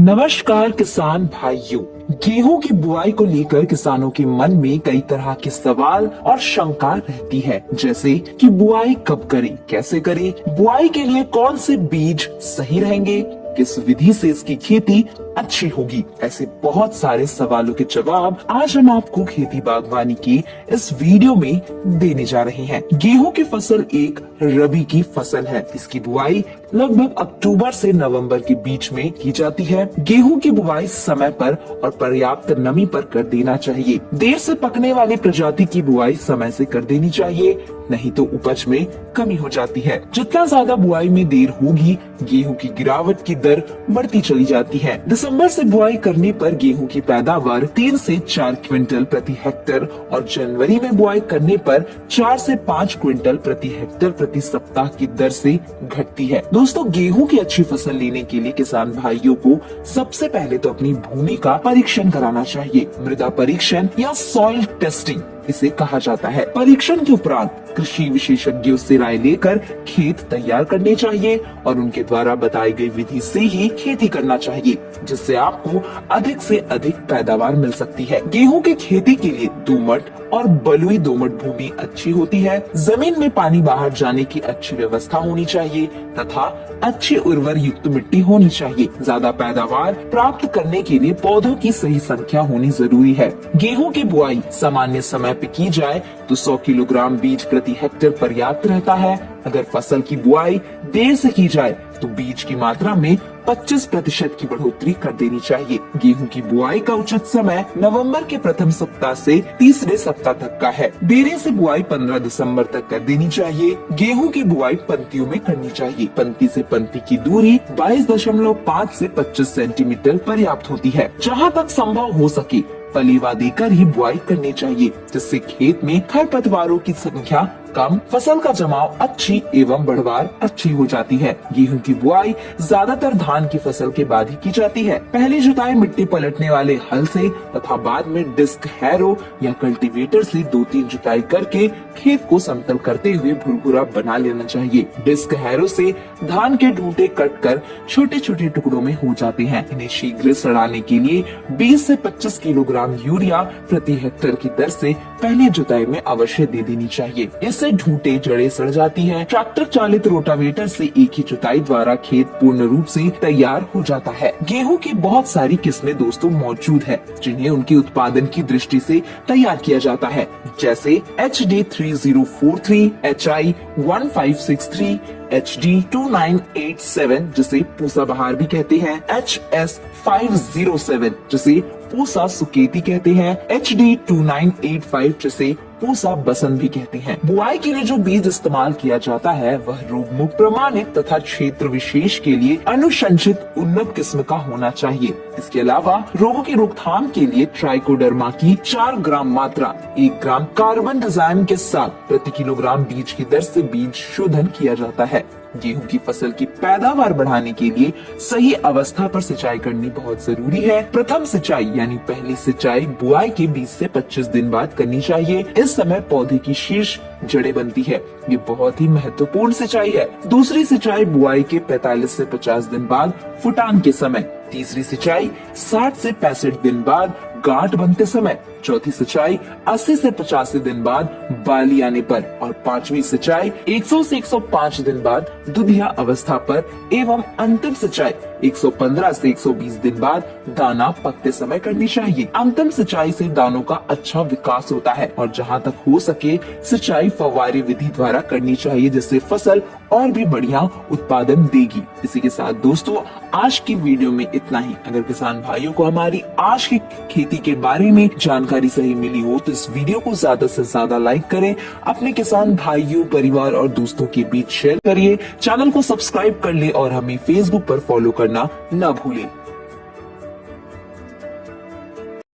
नमस्कार किसान भाइयों। गेहूं की बुआई को लेकर किसानों के मन में कई तरह के सवाल और शंका रहती है, जैसे कि बुआई कब करें, कैसे करें, बुआई के लिए कौन से बीज सही रहेंगे, किस विधि से इसकी खेती अच्छी होगी। ऐसे बहुत सारे सवालों के जवाब आज हम आपको खेती बागवानी की इस वीडियो में देने जा रहे हैं। गेहूं की फसल एक रबी की फसल है। इसकी बुआई लगभग अक्टूबर से नवंबर के बीच में की जाती है। गेहूं की बुआई समय पर और पर्याप्त नमी पर कर देना चाहिए। देर से पकने वाली प्रजाति की बुआई समय से कर देनी चाहिए, नहीं तो उपज में कमी हो जाती है। जितना ज्यादा बुआई में देर होगी, गेहूं की गिरावट की दर बढ़ती चली जाती है। दिसंबर से बुआई करने पर गेहूं की पैदावार 3 से 4 क्विंटल प्रति हेक्टेयर और जनवरी में बुआई करने पर 4 से 5 क्विंटल प्रति हेक्टेयर प्रति सप्ताह की दर से घटती है। दोस्तों, गेहूं की अच्छी फसल लेने के लिए किसान भाइयों को सबसे पहले तो अपनी भूमि का परीक्षण कराना चाहिए। मृदा परीक्षण या सॉइल टेस्टिंग इसे कहा जाता है। परीक्षण के उपरांत कृषि विशेषज्ञों से राय लेकर खेत तैयार करने चाहिए और उनके द्वारा बताई गई विधि से ही खेती करना चाहिए, जिससे आपको अधिक से अधिक पैदावार मिल सकती है। गेहूं की खेती के लिए दोमट और बलुई दोमट भूमि अच्छी होती है। जमीन में पानी बाहर जाने की अच्छी व्यवस्था होनी चाहिए तथा अच्छी उर्वर युक्त मिट्टी होनी चाहिए। ज्यादा पैदावार प्राप्त करने के लिए पौधों की सही संख्या होनी जरूरी है। गेहूं की बुआई सामान्य समय पे की जाए तो 100 किलोग्राम बीज प्रति हेक्टेयर पर्याप्त रहता है। अगर फसल की बुआई देर से की जाए तो बीज की मात्रा में 25% की बढ़ोतरी कर देनी चाहिए। गेहूं की बुआई का उचित समय नवंबर के प्रथम सप्ताह से तीसरे सप्ताह तक का है। देरी से बुआई 15 दिसंबर तक कर देनी चाहिए। गेहूं की बुआई पंक्तियों में करनी चाहिए। पंक्ति से पंक्ति की दूरी 22.5 से 25 सेंटीमीटर पर्याप्त होती है। जहां तक संभव हो सके पलीवा देकर ही बुआई करनी चाहिए, जिससे खेत में खरपतवारों की संख्या कम, फसल का जमाव अच्छी एवं बढ़वार अच्छी हो जाती है। गेहूं की बुआई ज्यादातर धान की फसल के बाद ही की जाती है। पहली जुताई मिट्टी पलटने वाले हल से तथा बाद में डिस्क हैरो या कल्टीवेटर से 2-3 जुताई करके खेत को समतल करते हुए भुरभुरा बना लेना चाहिए। डिस्क हैरो से धान के ढूंढे कट कर छोटे छोटे टुकड़ों में हो जाते हैं। इन्हें शीघ्र सड़ाने के लिए 20 से 25 किलोग्राम यूरिया प्रति हेक्टेयर की दर से पहली जुताई में अवश्य दे देनी चाहिए। इससे ढूंढे जड़ें सड़ जाती हैं। ट्रैक्टर चालित रोटावेटर से एक ही जुताई द्वारा खेत पूर्ण रूप से तैयार हो जाता है। गेहूं की बहुत सारी किस्में दोस्तों मौजूद है, जिन्हें उनके उत्पादन की दृष्टि से तैयार किया जाता है, जैसे HD 3043, HI 1563, HD 2987 जिसे पूसा बहार भी कहते हैं, HS 507 जिसे पूसा सुकेती कहते हैं, HD 2985 जिसे पूसा बसंत भी कहते हैं। बुआई के लिए जो बीज इस्तेमाल किया जाता है वह रोग मुक्त, प्रमाणित तथा क्षेत्र विशेष के लिए अनुशंसित उन्नत किस्म का होना चाहिए। इसके अलावा रोगों की रोकथाम के लिए ट्राइकोडर्मा की 4 ग्राम मात्रा 1 ग्राम कार्बन डाइऑक्साइड के साथ प्रति किलोग्राम बीज की दर से बीज शोधन किया जाता है। गेहूं की फसल की पैदावार बढ़ाने के लिए सही अवस्था पर सिंचाई करनी बहुत जरूरी है। प्रथम सिंचाई यानी पहली सिंचाई बुआई के 20 से 25 दिन बाद करनी चाहिए। इस समय पौधे की शीर्ष जड़ें बनती है। ये बहुत ही महत्वपूर्ण सिंचाई है। दूसरी सिंचाई बुआई के 45 से 50 दिन बाद फुटान के समय। तीसरी सिंचाई 60 से 65 दिन बाद गांठ बनते समय। चौथी सिंचाई 80 से 85 दिन बाद बाली आने पर और पांचवी सिंचाई 100 से 105 दिन बाद दुधिया अवस्था पर एवं अंतिम सिंचाई 115 से 120 दिन बाद दाना पकते समय करनी चाहिए। अंतिम सिंचाई से दानों का अच्छा विकास होता है और जहां तक हो सके सिंचाई फव्वारे विधि द्वारा करनी चाहिए, जिससे फसल और भी बढ़िया उत्पादन देगी। इसी के साथ दोस्तों आज की वीडियो में इतना ही। अगर किसान भाइयों को हमारी आज की खेती के बारे में जानकारी सही मिली हो तो इस वीडियो को ज्यादा से ज्यादा लाइक करें, अपने किसान भाइयों, परिवार और दोस्तों के बीच शेयर करिए, चैनल को सब्सक्राइब कर ले और हमें फेसबुक पर फॉलो करना न भूलें।